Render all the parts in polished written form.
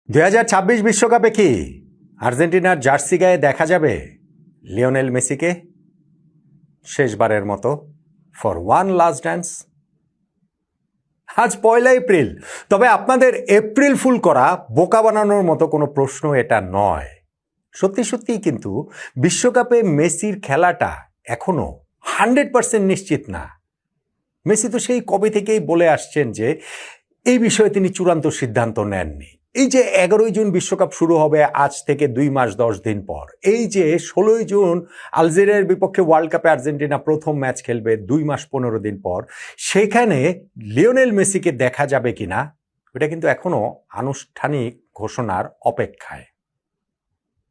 2026 বিশ্বকাপে কি আর্জেন্টিনার জার্সি গায়ে দেখা যাবে লিওনেল মেসিকে শেষবারের মতো ফর ওয়ান লাস্ট ড্যান্স? আজ 1 এপ্রিল, তবে আপনাদের এপ্রিল ফুল করা বোকা বানানোর মতো কোনো প্রশ্ন এটা নয়। সত্যি সত্যিই কিন্তু বিশ্বকাপে মেসির খেলাটা এখনো 100% নিশ্চিত না। মেসি তো সেই কবে থেকেই বলে আসছেন যে এই বিষয়ে তিনি চূড়ান্ত সিদ্ধান্ত নেননি। এই যে 11ই জুন বিশ্বকাপ শুরু হবে আজ থেকে 2 মাস 10 দিন পর, এই যে 16ই জুন আলজেরিয়ার বিপক্ষে ওয়ার্ল্ড কাপে আর্জেন্টিনা প্রথম ম্যাচ খেলবে 2 মাস 15 দিন পর, সেখানে লিওনেল মেসিকে দেখা যাবে কিনা এটা কিন্তু এখনো আনুষ্ঠানিক ঘোষণার অপেক্ষায়।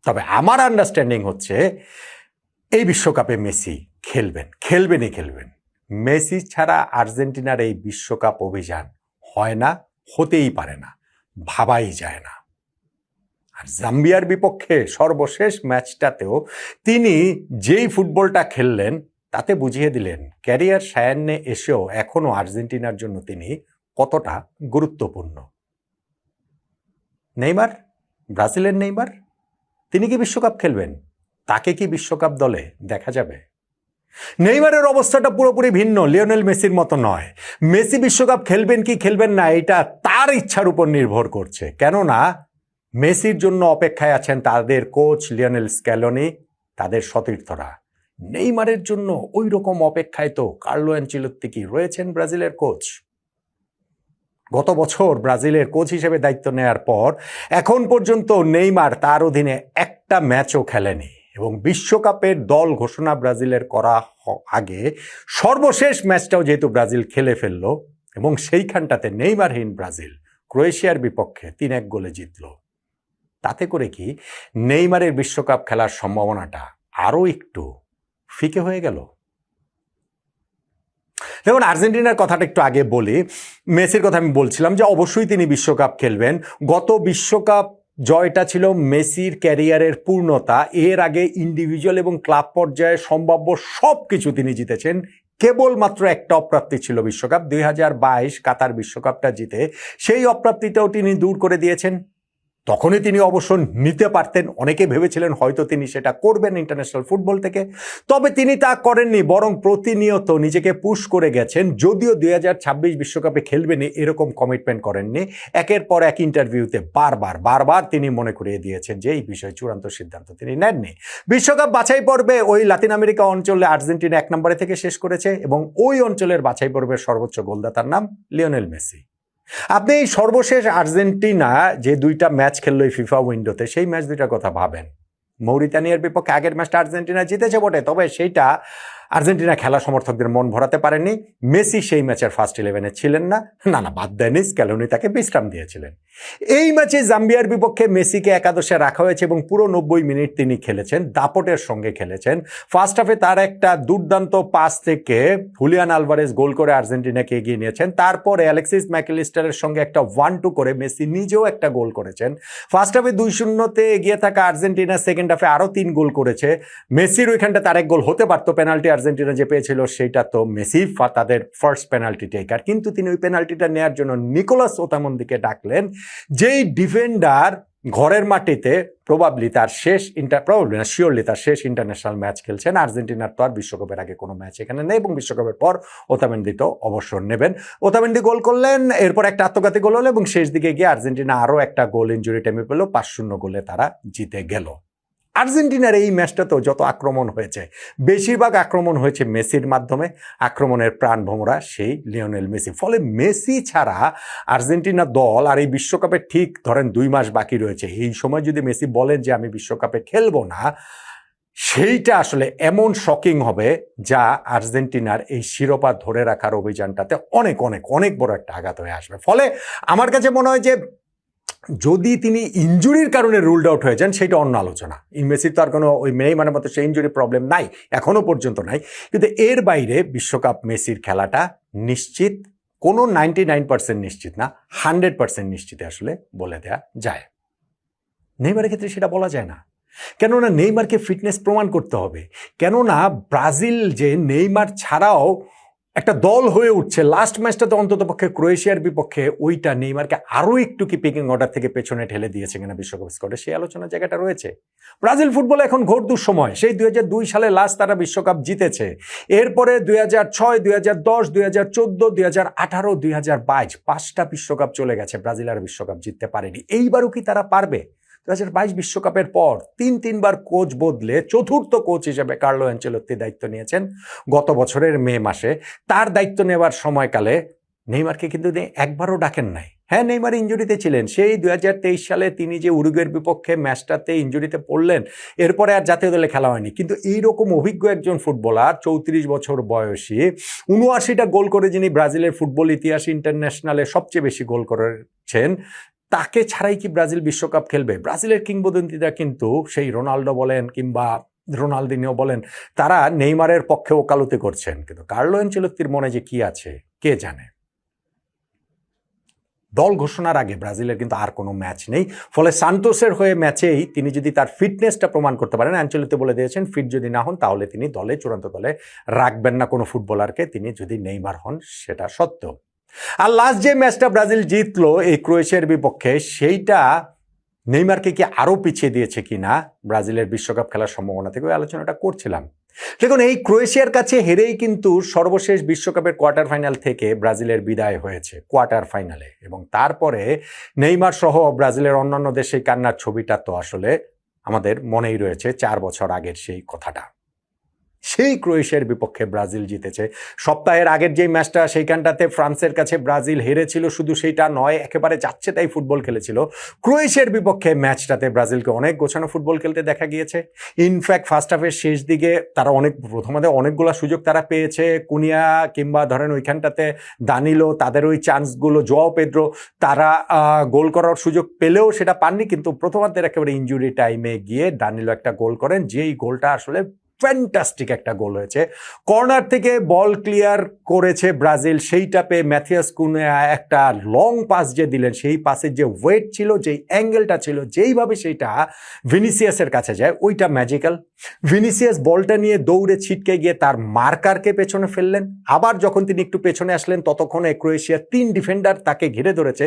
তবে আমার আন্ডারস্ট্যান্ডিং হচ্ছে এই বিশ্বকাপে মেসি খেলবেন। মেসি ছাড়া আর্জেন্টিনার এই বিশ্বকাপ অভিযান হয় না, হতেই পারে না, ভাবাই যায় না। আর জাম্বিয়ার বিপক্ষে সর্বশেষ ম্যাচটাতেও তিনি যেই ফুটবলটা খেললেন তাতে বুঝিয়ে দিলেন ক্যারিয়ার সায়ান্নে এসেও এখনো আর্জেন্টিনার জন্য তিনি কতটা গুরুত্বপূর্ণ। নেইমার, ব্রাজিলের নেইমার, তিনি কি বিশ্বকাপ খেলবেন? তাকে কি বিশ্বকাপ দলে দেখা যাবে? নেইমারের অবস্থাটা পুরোপুরি ভিন্ন, লিওনেল মেসির মতো নয়। মেসি বিশ্বকাপ খেলবেন কি খেলবেন না এটা তার ইচ্ছার উপর নির্ভর করছে, কেননা মেসির জন্য অপেক্ষায় আছেন তাদের কোচ লিওনেল স্ক্যালোনি, তাদের সতীর্থরা। নেইমারের জন্য ওই রকম অপেক্ষায় তো কার্লো অ্যানচেলত্তি কি রয়েছেন, ব্রাজিলের কোচ। গত বছর ব্রাজিলের কোচ হিসেবে দায়িত্ব নেওয়ার পর এখন পর্যন্ত নেইমার তার অধীনে একটা ম্যাচও খেলেনি, এবং বিশ্বকাপের দল ঘোষণা ব্রাজিলের করা আগে সর্বশেষ ম্যাচটাও যেহেতু ব্রাজিল খেলে ফেলল, এবং সেইখানটাতে নেইমারহীন ব্রাজিল ক্রোয়েশিয়ার বিপক্ষে 3-1 গোলে জিতল। তাতে করে কি নেইমারের বিশ্বকাপ খেলার সম্ভাবনাটা আরও একটু ফিকে হয়ে গেল? দেখুন, আর্জেন্টিনার কথাটা একটু আগে বলি। মেসির কথা আমি বলছিলাম যে অবশ্যই তিনি বিশ্বকাপ খেলবেন। গত বিশ্বকাপ জয়টা ছিল মেসির ক্যারিয়ারের পূর্ণতা। এর আগে ইন্ডিভিজুয়াল এবং ক্লাব পর্যায়ে সম্ভাব্য সব কিছু তিনি জিতেছেন। কেবলমাত্র একটা অপ্রাপ্তি ছিল বিশ্বকাপ, 2022 কাতার বিশ্বকাপটা জিতে সেই অপ্রাপ্তিটাও তিনি দূর করে দিয়েছেন। তখনই তিনি অবশ্য নিতে পারতেন, অনেকে ভেবেছিলেন হয়তো তিনি সেটা করবেন ইন্টারন্যাশনাল ফুটবল থেকে, তবে তিনি তা করেননি, বরং প্রতিনিয়ত নিজেকে পুশ করে গেছেন। যদিও 2026 বিশ্বকাপে খেলবেন এরকম কমিটমেন্ট করেননি, একের পর এক ইন্টারভিউতে বারবার তিনি মনে করিয়ে দিয়েছেন যে এই বিষয়ে চূড়ান্ত সিদ্ধান্ত তিনি নেননি। বিশ্বকাপ বাছাই পর্বে ওই লাতিন আমেরিকা অঞ্চলে আর্জেন্টিনা 1 নম্বরে থেকে শেষ করেছে, এবং ওই অঞ্চলের বাছাই পর্বের সর্বোচ্চ গোলদাতার নাম লিওনেল মেসি। আপনি এই সর্বশেষ আর্জেন্টিনা যে 2টা ম্যাচ খেললো এই ফিফা উইন্ডোতে, সেই ম্যাচ 2টার কথা ভাবেন। মৌরিতানিয়ার বিপক্ষে আগের ম্যাচটা আর্জেন্টিনা জিতেছে বটে, তবে সেইটা আর্জেন্টিনা খেলা সমর্থকদের মন ভরাতে পারেননি। মেসি সেই ম্যাচের ফার্স্ট 11-এ ছিলেন না, বাদ দেয়নি, স্ক্যালোনি তাকে বিশ্রাম দিয়েছিলেন। এই ম্যাচে জাম্বিয়ার বিপক্ষে মেসিকে একাদশে রাখা হয়েছে এবং পুরো 90 মিনিট তিনি খেলেছেন, দাপটের সঙ্গে খেলেছেন। ফার্স্ট হাফে তার একটা দুর্দান্ত পাস থেকে হুলিয়ান আলভারেজ গোল করে আর্জেন্টিনাকে এগিয়ে নিয়েছেন। তারপরে অ্যালেক্সিস ম্যাকঅ্যালিস্টারের সঙ্গে একটা 1-2 করে মেসি নিজেও একটা গোল করেছেন। ফার্স্ট হাফে 2-0-তে এগিয়ে থাকা আর্জেন্টিনা সেকেন্ড হাফে আরও 3 গোল করেছে। মেসির ওইখানটা তার 1 গোল হতে পারতো, পেনাল্টি আর্জেন্টিনা যে পেয়েছিল সেইটা তো মেসি তাদের ফার্স্ট পেনাল্টি টেকার, কিন্তু তিনি ওই পেনাল্টিটা নেওয়ার জন্য নিকোলাস ওতামন্দিকে ডাকলেন, যেই ডিফেন্ডার ঘরের মাটিতে শিওরলি তার শেষ ইন্টারন্যাশনাল ম্যাচ খেলছেন। আর্জেন্টিনার তো আর বিশ্বকাপের আগে কোনো ম্যাচ এখানে নেই, এবং বিশ্বকাপের পর ওতামেন্দি তো অবসর নেবেন। ওতামেন্দি গোল করলেন, এরপর একটা আত্মঘাতী গোল হলো, এবং শেষ দিকে গিয়ে আর্জেন্টিনা আরও একটা গোল ইনজুরি টাইমে পেল, 5-0 গোলে তারা জিতে গেল। আর্জেন্টিনার এই ম্যাচটাতেও যত আক্রমণ হয়েছে, বেশিরভাগ আক্রমণ হয়েছে মেসির মাধ্যমে। আক্রমণের প্রাণভোমরা সেই লিওনেল মেসি। ফলে মেসি ছাড়া আর্জেন্টিনা দল আর এই বিশ্বকাপে ঠিক ধরেন 2 মাস বাকি রয়েছে, এই সময় যদি মেসি বলেন যে আমি বিশ্বকাপে খেলবো না, সেইটা আসলে এমন শকিং হবে যা আর্জেন্টিনার এই শিরোপা ধরে রাখার অভিযানটাতে অনেক বড় একটা আঘাত হয়ে আসবে। ফলে আমার কাছে মনে হয় যে যদি তিনি ইনজুরির কারণে রুলড আউট হয়ে যান সেটা অন্য আলোচনা। মেসির তো আর কোনো ওই নেইমারের মতো সেই ইনজুরি প্রবলেম নাই, এখনো পর্যন্ত নাই, কিন্তু এর বাইরে বিশ্বকাপ মেসির খেলাটা নিশ্চিত। কোনো 99% নিশ্চিত না, 100% নিশ্চিত আসলে বলে দেয়া যায়। নেইমারের ক্ষেত্রে সেটা বলা যায় না, কেননা নেইমারকে ফিটনেস প্রমাণ করতে হবে। কেননা ব্রাজিল যে নেইমার ছাড়াও একটা দল হয়ে উঠছে। লাস্ট ম্যাচটাতে অন্তত পক্ষে ক্রোয়েশিয়ার বিপক্ষে ওইটা নেইমারকে আরও একটু কি পিকিং অর্ডার থেকে পেছনে ঠেলে দিয়েছে কিনা বিশ্বকাপ স্কোয়াডে, সেই আলোচনার জায়গাটা রয়েছে। ব্রাজিল ফুটবলে এখন ঘোর দুঃসময়। সেই 2002 সালে লাস্ট তারা বিশ্বকাপ জিতেছে, এরপরে 2006, 2010, 2014, 2018, 2022 5টা বিশ্বকাপ চলে গেছে, ব্রাজিল আর বিশ্বকাপ জিততে পারেনি। এইবারও কি তারা পারবে? 2022 বিশ্বকাপের পর তিনবার কোচ বদলে চতুর্থ কোচ হিসেবে কার্লো অ্যানচেলত্তি দায়িত্ব নিয়েছেন গত বছরের মে মাসে। তার দায়িত্ব নেওয়ার সময়কালে নেইমারকে কিন্তু একবারও ডাকেন নাই। হ্যাঁ, নেইমার ইনজুরিতে ছিলেন। সেই 2023 সালে তিনি যে উরুগুয়ের বিপক্ষে ম্যাচটাতে ইনজুরিতে পড়লেন, এরপরে আর জাতীয় দলে খেলা হয়নি। কিন্তু এইরকম অভিজ্ঞ একজন ফুটবলার, 34 বছর বয়সী, 79টা গোল করে যিনি ব্রাজিলের ফুটবল ইতিহাসে ইন্টারন্যাশনালে সবচেয়ে বেশি গোল করেছেন, তাকে ছাড়াই কি ব্রাজিল বিশ্বকাপ খেলবে? ব্রাজিলের কিংবদন্তিরা কিন্তু সেই রোনাল্ডো বলেন কিংবা রোনালদিনিও বলেন, তারা নেইমারের পক্ষে ওকালতি করছেন। কিন্তু কার্লো অ্যানচেলত্তির মনে যে কি আছে কে জানে। দল ঘোষণার আগে ব্রাজিলের কিন্তু আর কোনো ম্যাচ নেই, ফলে সান্তোসের হয়ে ম্যাচেই তিনি যদি তার ফিটনেসটা প্রমাণ করতে পারেন, অ্যানচেলত্তি বলে দিয়েছেন ফিট যদি না হন তাহলে তিনি দলে, চূড়ান্ত দলে রাখবেন না কোনো ফুটবলারকে, তিনি যদি নেইমার হন সেটা সত্য। আর লাস্ট যে ম্যাচটা ব্রাজিল জিতলো এই ক্রোয়েশিয়ার বিপক্ষে, সেইটা নেইমারকে কি আরও পিছিয়ে দিয়েছে কিনা ব্রাজিলের বিশ্বকাপ খেলার সম্ভাবনা থেকে, ওই আলোচনাটা করছিলাম। দেখুন, এই ক্রোয়েশিয়ার কাছে হেরেই কিন্তু সর্বশেষ বিশ্বকাপের কোয়ার্টার ফাইনাল থেকে ব্রাজিলের বিদায় হয়েছে কোয়ার্টার ফাইনালে, এবং তারপরে নেইমার সহ ব্রাজিলের অন্যান্য দেশে কান্নার ছবিটা তো আসলে আমাদের মনেই রয়েছে, 4 বছর আগের সেই কথাটা। সেই ক্রোয়েশিয়ার বিপক্ষে ব্রাজিল জিতেছে। সপ্তাহের আগের যেই ম্যাচটা, সেইখানটাতে ফ্রান্সের কাছে ব্রাজিল হেরেছিল, শুধু সেইটা নয়, একেবারে যাচ্ছে তাই ফুটবল খেলেছিল। ক্রোয়েশিয়ার বিপক্ষে ম্যাচটাতে ব্রাজিলকে অনেক গোছানো ফুটবল খেলতে দেখা গিয়েছে। ইনফ্যাক্ট ফার্স্ট হাফের শেষ দিকে তারা প্রথমে অনেকগুলো সুযোগ তারা পেয়েছে, কুনিয়া কিংবা ধরেন ওইখানটাতে দানিলো, তাদের ওই চান্সগুলো, জোয়াও পেদ্রো, তারা গোল করার সুযোগ পেলেও সেটা পাননি। কিন্তু প্রথমার্ধের একেবারে ইনজুরি টাইমে গিয়ে দানিলো একটা গোল করেন, যেই গোলটা আসলে ফ্যান্টাস্টিক একটা গোল হয়েছে। কর্নার থেকে বল ক্লিয়ার করেছে ব্রাজিল, সেইটা পেয়ে ম্যাথিয়াস কুনিয়া একটা লং পাস যে দিলেন, সেই পাসের যে ওয়েট ছিল, যেই অ্যাঙ্গেলটা ছিল, যেইভাবে সেইটা ভিনিসিয়াসের কাছে যায়, ওইটা ম্যাজিক্যাল। ভিনিসিয়াস বলটা নিয়ে দৌড়ে ছিটকে গিয়ে তার মার্কারকে পেছনে ফেললেন। আবার যখন তিনি একটু পেছনে আসলেন, ততক্ষণে ক্রোয়েশিয়ার 3 ডিফেন্ডার তাকে ঘিরে ধরেছে।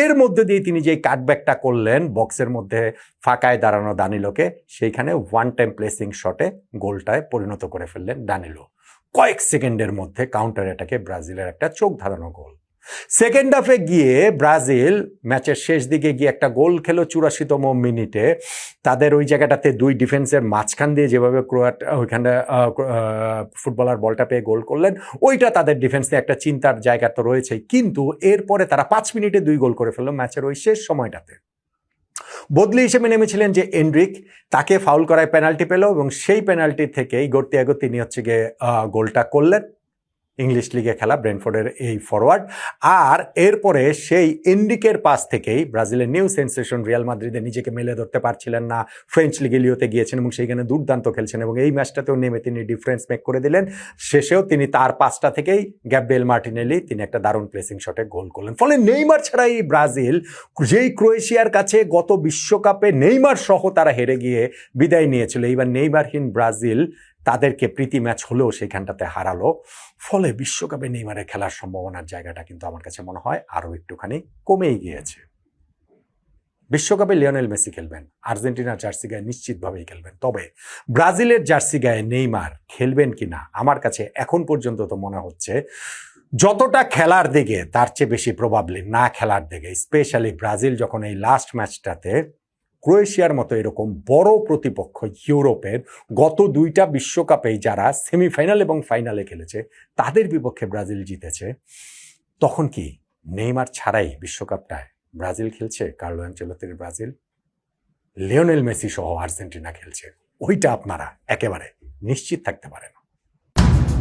এর মধ্যে দিয়ে তিনি যেই কাটব্যাকটা করলেন বক্সের মধ্যে ফাঁকায় দাঁড়ানো দানিলোকে, সেইখানে ওয়ান টাইম প্লেসিং শটে গোলটায় পরিণত করে ফেললেন দানিলো। কয়েক সেকেন্ডের মধ্যে কাউন্টার অ্যাটাকে ব্রাজিলের একটা চোখ ধাঁধানো গোল। সেকেন্ড হাফে গিয়ে ব্রাজিল ম্যাচের শেষ দিকে গিয়ে একটা গোল খেলো 84তম মিনিটে। তাদের ওই জায়গাটাতে 2 ডিফেন্সের মাঝখান দিয়ে যেভাবে ওইখানে ফুটবলার বলটা পেয়ে গোল করলেন, ওইটা তাদের ডিফেন্সে একটা চিন্তার জায়গা তো রয়েছেই। কিন্তু এরপরে তারা 5 মিনিটে 2 গোল করে ফেললো ম্যাচের ওই শেষ সময়টাতে। বদলি হিসেবে নেমেছিলেন যে এন্ড্রিক, তাকে ফাউল করায় পেনাল্টি পেল, এবং সেই পেনাল্টি থেকেই গর্তিয়াগো তিনি হচ্ছে গিয়ে গোলটা করলেন। ইংলিশ লিগে খেলা ব্রেন্টফোর্ডের এই ফরওয়ার্ড। আর এরপরে সেই এন্ড্রিকের পাস থেকেই ব্রাজিলের নিউ সেন্সেশন রিয়াল মাদ্রিদে নিজেকে মেলে ধরতে পারছিলেন না, ফ্রেঞ্চ লিগে লিওতে গিয়েছেন এবং সেইখানে দুর্দান্ত খেলছেন, এবং এই ম্যাচটাতেও নেমে তিনি ডিফারেন্স মেক করে দিলেন। শেষেও তিনি তার পাসটা থেকেই গ্যাব্রিয়েল মার্টিনেলি তিনি একটা দারুণ প্লেসিং শটে গোল করলেন। ফলে নেইমার ছাড়া এই ব্রাজিল, যেই ক্রোয়েশিয়ার কাছে গত বিশ্বকাপে নেইমার সহ তারা হেরে গিয়ে বিদায় নিয়েছিল, এইবার নেইমারহীন ব্রাজিল তাদেরকে প্রীতি ম্যাচ হলেও সেখানটাতে হারালো। ফলে বিশ্বকাপে নেইমারের খেলার সম্ভাবনার জায়গাটা কিন্তু আমার কাছে মনে হয় আরও একটুখানি কমেই গিয়েছে। বিশ্বকাপে লিওনেল মেসি খেলবেন, আর্জেন্টিনার জার্সি গায়ে নিশ্চিতভাবেই খেলবেন, তবে ব্রাজিলের জার্সি গায়ে নেইমার খেলবেন কিনা আমার কাছে এখন পর্যন্ত তো মনে হচ্ছে যতটা খেলার দিকে তার চেয়ে বেশি প্রবাবলি না খেলার দিকে। স্পেশালি ব্রাজিল যখন এই লাস্ট ম্যাচটাতে ক্রোয়েশিয়ার মতো এরকম বড় প্রতিপক্ষ ইউরোপের গত 2টা বিশ্বকাপেই যারা সেমিফাইনাল এবং ফাইনালে খেলেছে তাদের বিপক্ষে ব্রাজিল জিতেছে, তখন কি নেইমার ছাড়াই বিশ্বকাপটায় ব্রাজিল খেলছে? কার্লো অ্যানচেলত্তির ব্রাজিল লিওনেল মেসি সহ আর্জেন্টিনা খেলছে, ওইটা আপনারা একেবারে নিশ্চিত থাকতে পারেন।